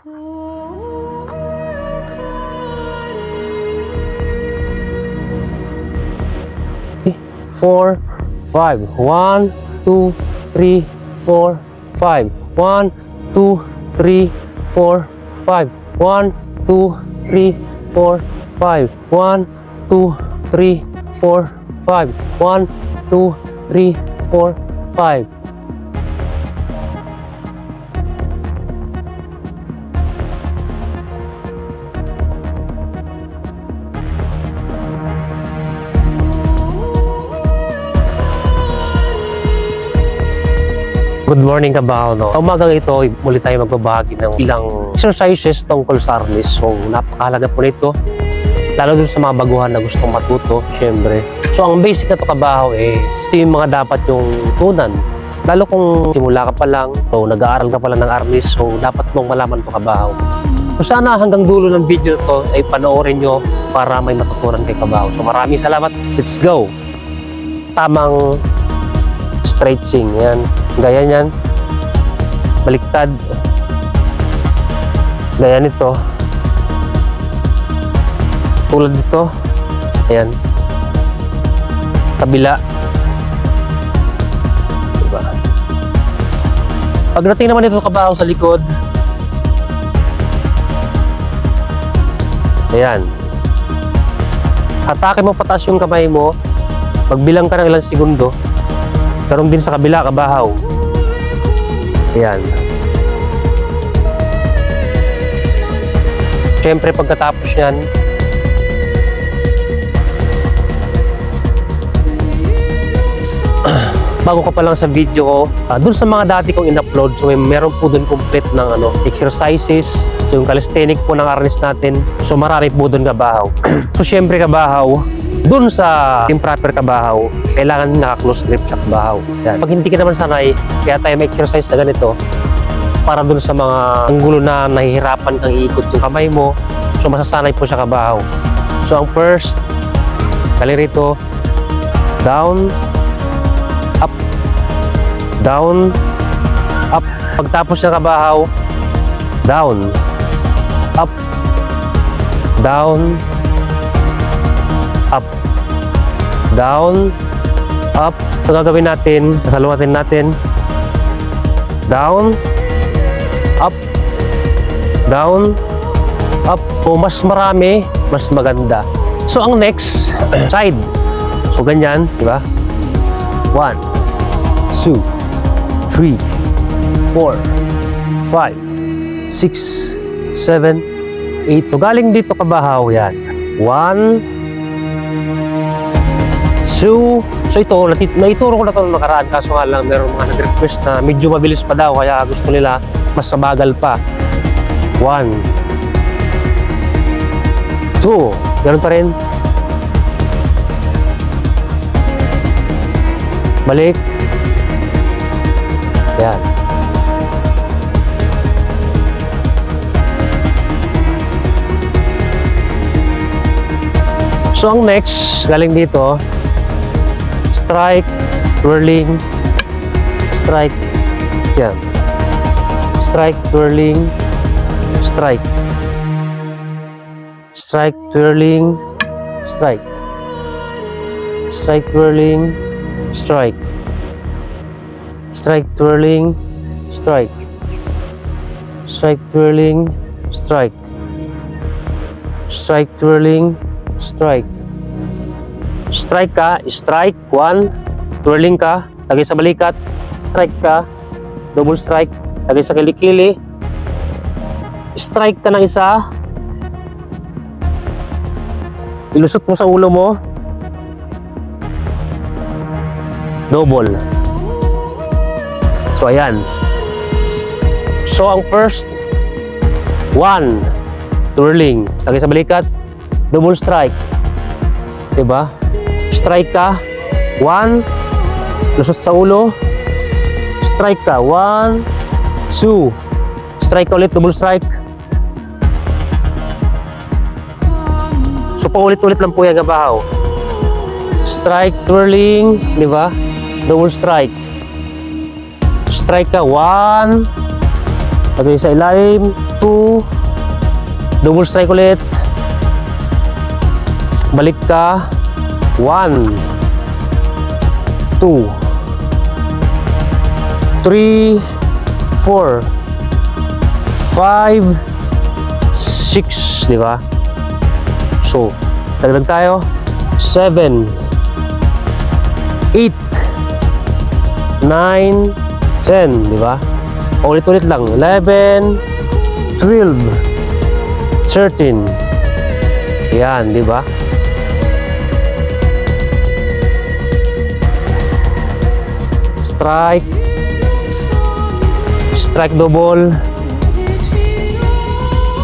Four, five. 1, 2, 3, 4, 5. 1, 2, 3, 4, 5. 1, 2, 3, 4, 5. 1, 2, 3, 4, 5. 1, 2, 3, 4, 5. Good morning kabaho, no? Sa umagang ito, muli tayo magbabahagi ng ilang exercises tungkol sa arnis. So, napakahalaga po nito. Lalo dun sa mga baguhan na gustong matuto, syempre. So, ang basic na ito kabaho, ito yung mga dapat yung tunan. Lalo kung simula ka pa lang, so nag-aaral ka pa lang ng arnis, so dapat mong malaman ito kabaho. So, sana hanggang dulo ng video ito ay panoorin nyo para may matutunan kay kabaho. So, maraming salamat. Let's go! Tamang stretching, yan. Gaya niyan. Baliktad. Gaya nito. Tulad dito. Ayan. Kabila. Diba? Pagdating naman ito kabaho sa likod. Ayan. Hatake mo pataas yung kamay mo. Magbilang ka ng ilang segundo. Karoon din sa kabila, kabahaw. Ayan. Siyempre, pagkatapos yan, bago ka pa lang sa video ko, dun sa mga dati kong in-upload, so meron po dun complete ng exercises, so yung calisthenic po ng arnis natin, so marami po dun kabahaw. So siyempre kabahaw, dun sa improper kabahaw, kailangan naka-close grip sa kabahaw. Yan. Pag hindi ka naman sanay, kaya tayo may exercise na ganito para dun sa mga anggulo na nahihirapan kang iikot yung kamay mo, so masasanay po siya kabahaw. So ang first, kali rito, down, up, down, up. Pagtapos ng kabahaw, down, up, down, up, down, up. So gagawin natin, sasaluhatin natin, down, up, down, up. So mas marami, mas maganda. So ang next, side. So ganyan, di ba? 1, 2, 3, 4, 5, 6, 7, 8. So galing dito kabahaw yan. 1, 2. So ito, naituro ko na ito ng nakaraan, kaso nga lang meron mga nag-request na medyo mabilis pa daw, kaya gusto nila mas mabagal pa. 1, 2. Ganun pa rin. Balik. Yan. So ang next, galing dito, strike, twirling, strike, yan. Strike, twirling, strike. Strike, twirling, strike. Strike, twirling, strike. Strike, twirling, strike. Strike, twirling, strike. Strike, twirling, strike. Strike ka, strike, 1. Twirling ka, lagay sa balikat. Strike ka, double strike, lagay sa kilikili. Strike ka ng isa. Ilusot mo sa ulo mo. Double. So ayan. So ang first, 1. Twirling, lagay sa balikat. Double strike. Diba? Strike ka, 1. Lusot sa ulo. Strike ka, 1, 2. Strike ka ulit, double strike. So paulit-ulit lang po yung kabahaw. Strike, twirling, di ba? Double strike. Strike ka, 1, Lagay sa ilalim. 2. Double strike ulit. Balik ka. 1, 2, 3, 4, 5, 6, di ba? So, dagdag tayo. 7, 8, 9, 10, di ba? Ulit-ulit lang. 11, 12, 13. Yan, di ba? Strike. Strike double.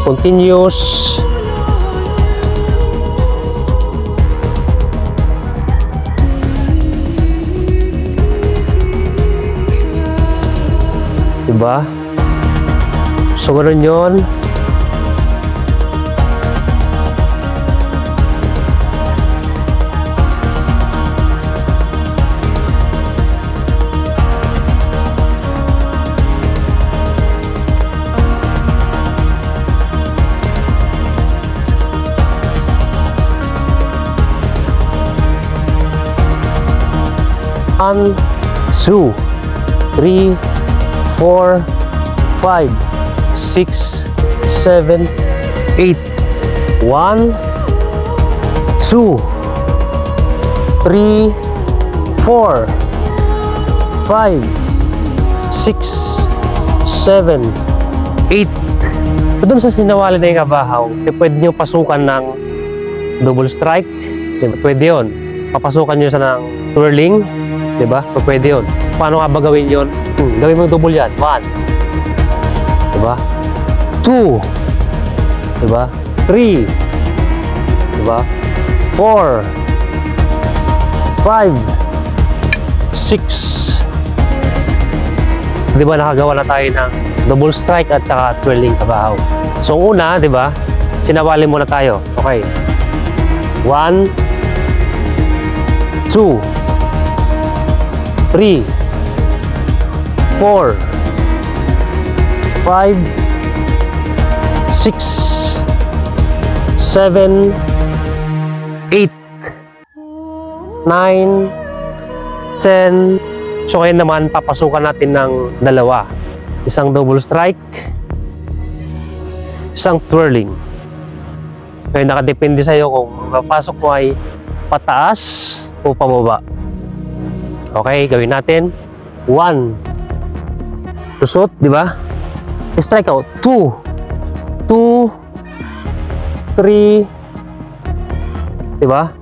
Continuous. Diba? So, ganun yun. One, 2, 3, 4, 5, 6, 7, 8. 1, 2, 3, 4, 5, 6, 7, 8. Doon sa sinawali na yung kabahaw, pwede nyo pasukan ng double strike. Pwede yun. Papasukan nyo sa ng twirling. Diba? Pwede yun. Paano nga ba gawin yun? Gawin mo double yan. 1. Diba? 2. Diba? 3. Diba? 4. 5. 6. Diba nakagawa na tayo ng double strike at saka twirling kabahaw. So una, diba? Sinawali muna tayo. Okay. 1, 2, 3, 4, 5, 6, 7, 8, 9, 10. So ngayon naman papasukan natin ng dalawa. Isang double strike, isang twirling. Kaya nakadepende sa iyo kung papasok mo ay pataas o pababa. Okay, gawin natin. 1. Lusot, di ba? Strike out. 2. 2. 3. Di ba?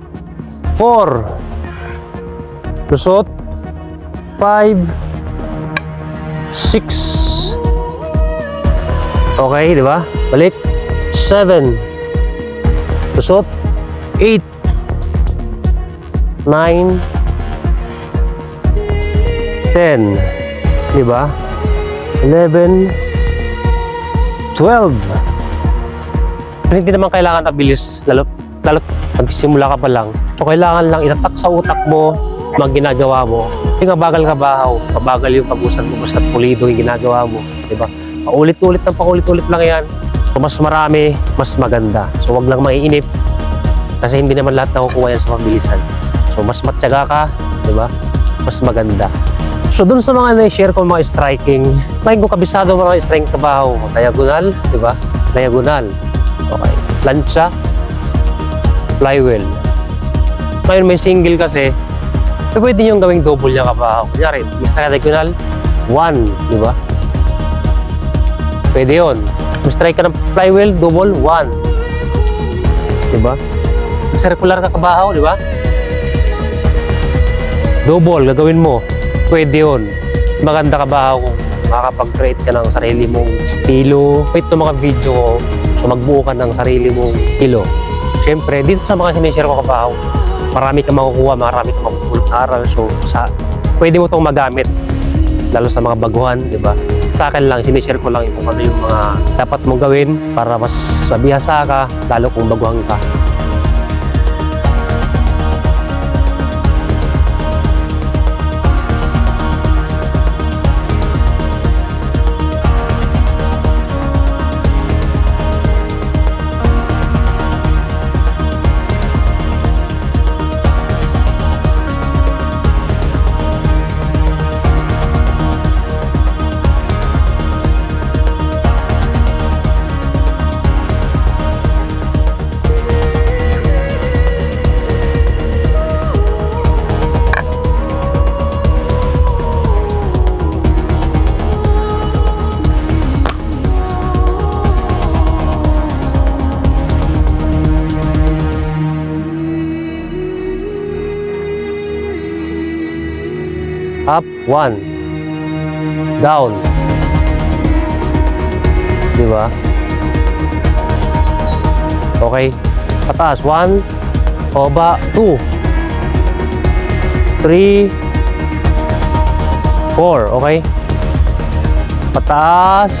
4. Lusot. 5. 6. Okay, di ba? Balik. 7. Lusot. 8. 9. 10, di ba? 11, 12. Hindi naman kailangan mabilis, lalo magsimula ka pa lang. So kailangan lang itatak sa utak mo mga ginagawa mo. Yung kabagal kabahaw, kabagal yung pag-usan mo, basta pulido yung ginagawa mo, di ba? Paulit-ulit lang yan. So mas marami, mas maganda. So wag lang maiinip kasi hindi naman lahat nakukuha yan sa mabilisan. So mas matyaga ka, di ba? Mas maganda. So dun sa mga na-share ko mga striking, ngayon kung kabisado mo mga striking kabahaw, diagonal, di ba? Diagonal. Okay. Plancha, flywheel. Ngayon may single kasi, pwede nyo gawing double niya kabahaw. Kunyari, strike diagonal, 1, di ba? Pwede yun. Strike ka ng flywheel, double, 1. Di ba? Circular ka kabahaw, di ba? Double, gagawin mo. Pwede yun. Maganda kabahaw kung makakapag-create ka ng sarili mong estilo. Ito mga video ko, so magbuo ka ng sarili mong estilo. Siyempre, dito sa mga sinishare ko kabahaw, marami ka makukuha, marami ka makukulong aral. So, pwede mo itong magamit. Lalo sa mga baguhan, di ba? Sa akin lang, sinishare ko lang kung ano yung mga dapat mong gawin para mas mabihasa ka, lalo kung baguhan ka. 1. Down. Diba? Okay. Pataas. 1. Baba. 2. 3. 4. Okay. Pataas.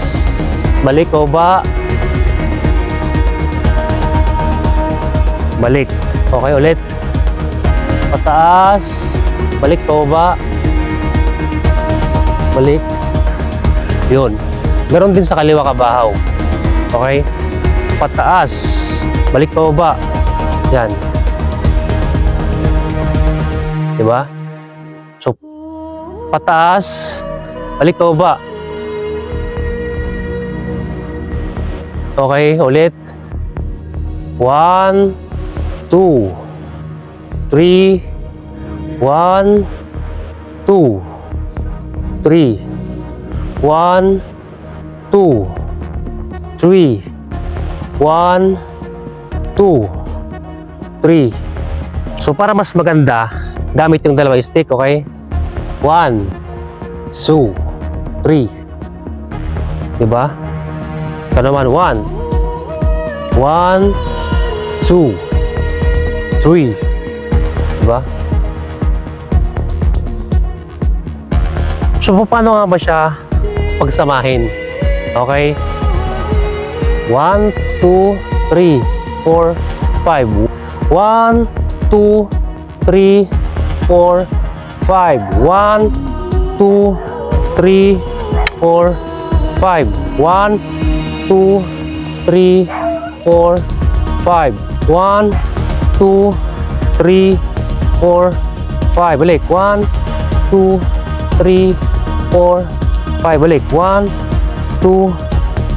Balik. Baba. Balik. Okay, ulit. Pataas. Balik. Baba. Balik. Yun. Ganon din sa kaliwa kabahaw. Okay? Pataas. Balik baba. Yan. Diba? So, pataas. Balik baba. Okay, ulit. 1, 2, 3, 1, 2, 3, 1, 2, 3, 1, 2, 3. So para mas maganda, gamit yung dalawang stick, okay? 1, 2, 3. Diba? Ito naman, 1, 1, 2, 3. Diba? So paano nga ba siya pagsamahin? Okay? 1, 2, 3, 4, 5. 1, 2, 3, 4, 5. 1, 2, 3, 4, 5. 1, 2, 3, 4, 5. 1, 2, 3, 4, 5. Balik. 1, 2, 3, 4, 5. Balik. 1, 2,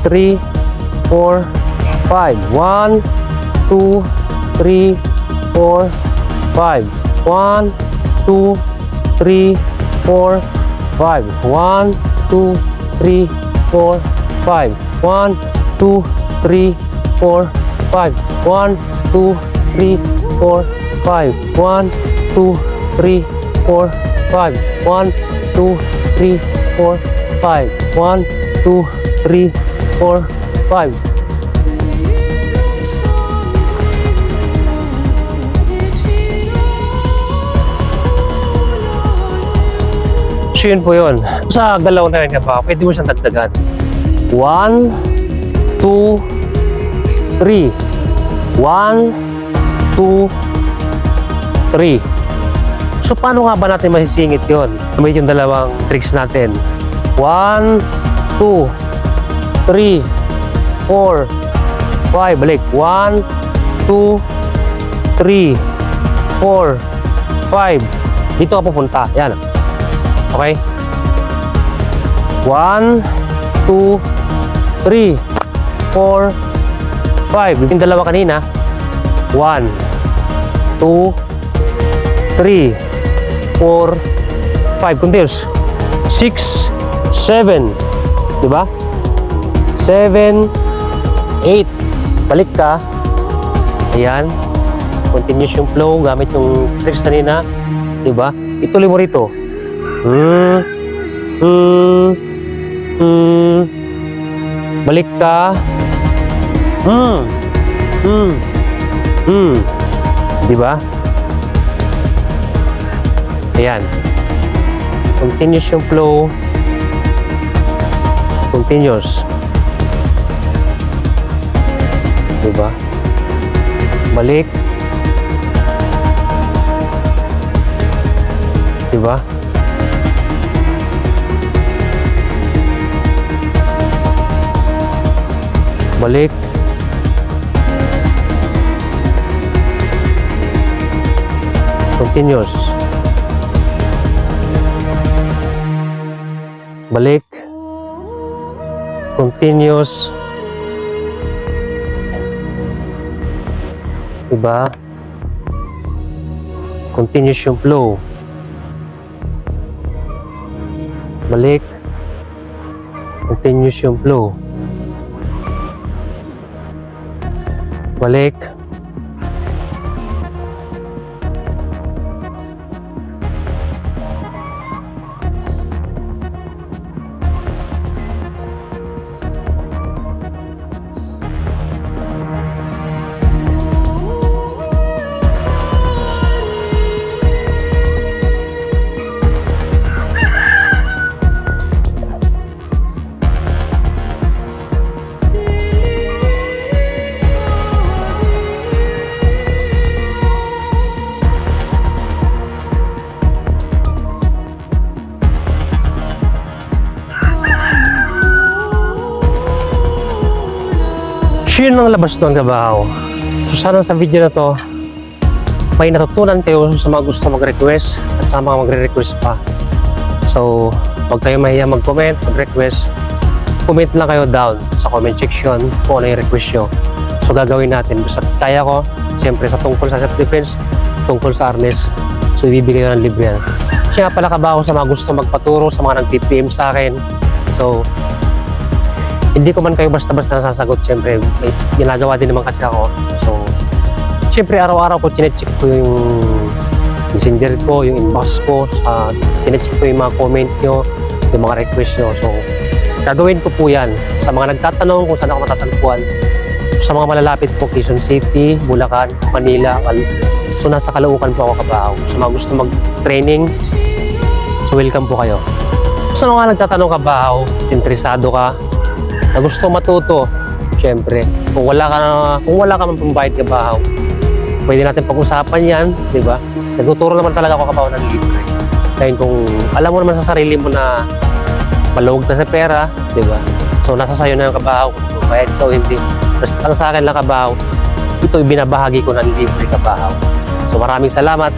3, 4, 5. 1, 2, 3, 4, 5. 1, 2, 3, 4, 5. 1, 2, 3, 4, 5. 1, 2, 3, 4, 5. 1, 2, 3, 4, 5. 1, 2, 3, 4, 5. 1, 2, 3, 4, 5. 1, 2, 3, 4, 5. So yun po yun. Sa galaw na yun ba, pwede mo siyang dagdagan. 1, 2, 3. 1, 2, 3. So paano nga ba natin masisingit yun? May yung dalawang tricks natin. 1, 2, 3, 4, 5. Balik. 1, 2, 3, 4, 5. Dito ka pupunta. Yan. Okay? 1, 2, 3, 4, 5. Yung dalawa kanina. 1, 2, 3, 4, 5. Continuous. 6, 7. Diba? 7, 8. Balik ka. Ayan. Continuous yung flow gamit yung tricks kanina. Diba? Ituloy mo rito. Balik ka. Diba? Ayan. Continuous yung flow. Continuous. Diba? Balik. Diba? Balik. Continuous. Balik. Continuous. Diba? Continuous yung flow. Balik. Continuous yung flow. Balik. So yun ang labas doon kabahaw. So sana sa video na to may natutunan kayo sa mga gusto mag-request at sa mga magre-request pa. So huwag kayo mahiya mag-comment, mag-request. Comment lang kayo down sa comment section kung ano yung request nyo. So gagawin natin. Basta kaya ko, siyempre sa tungkol sa self-defense, tungkol sa arnes, so ibibigay ko ng libre yan. Siya nga pala kabahaw sa mga gusto magpaturo, sa mga nag-PPM sa akin. So hindi ko man kayo basta-basta nasasagot. Siyempre may ginagawa din naman kasi ako. So siyempre araw-araw ko chinecheck ko yung messenger ko, yung inbox ko, chinecheck ko yung mga comment nyo, yung mga request nyo. So gagawin ko po yan sa mga nagtatanong kung saan ako matatagpuan. Sa mga malalapit po, Quezon City, Bulacan, Manila, so nasa Caloocan po ako kabahaw. Sa mga gusto mag-training, so welcome po kayo. Sa mga nagtatanong kabahaw, interesado ka, na gusto matuto, syempre, kung wala ka man pambayad kabahaw, pwede natin pag-usapan yan, di ba? Nagtuturo naman talaga ako kabahaw ng libre. Kaya kung alam mo naman sa sarili mo na maluwag ka sa pera, di ba? So nasa sayo na yung kabahaw, kung bayad ka o hindi. Basta ang sa akin lang kabahaw, ito ibinabahagi ko ng libre kabahaw. So maraming salamat.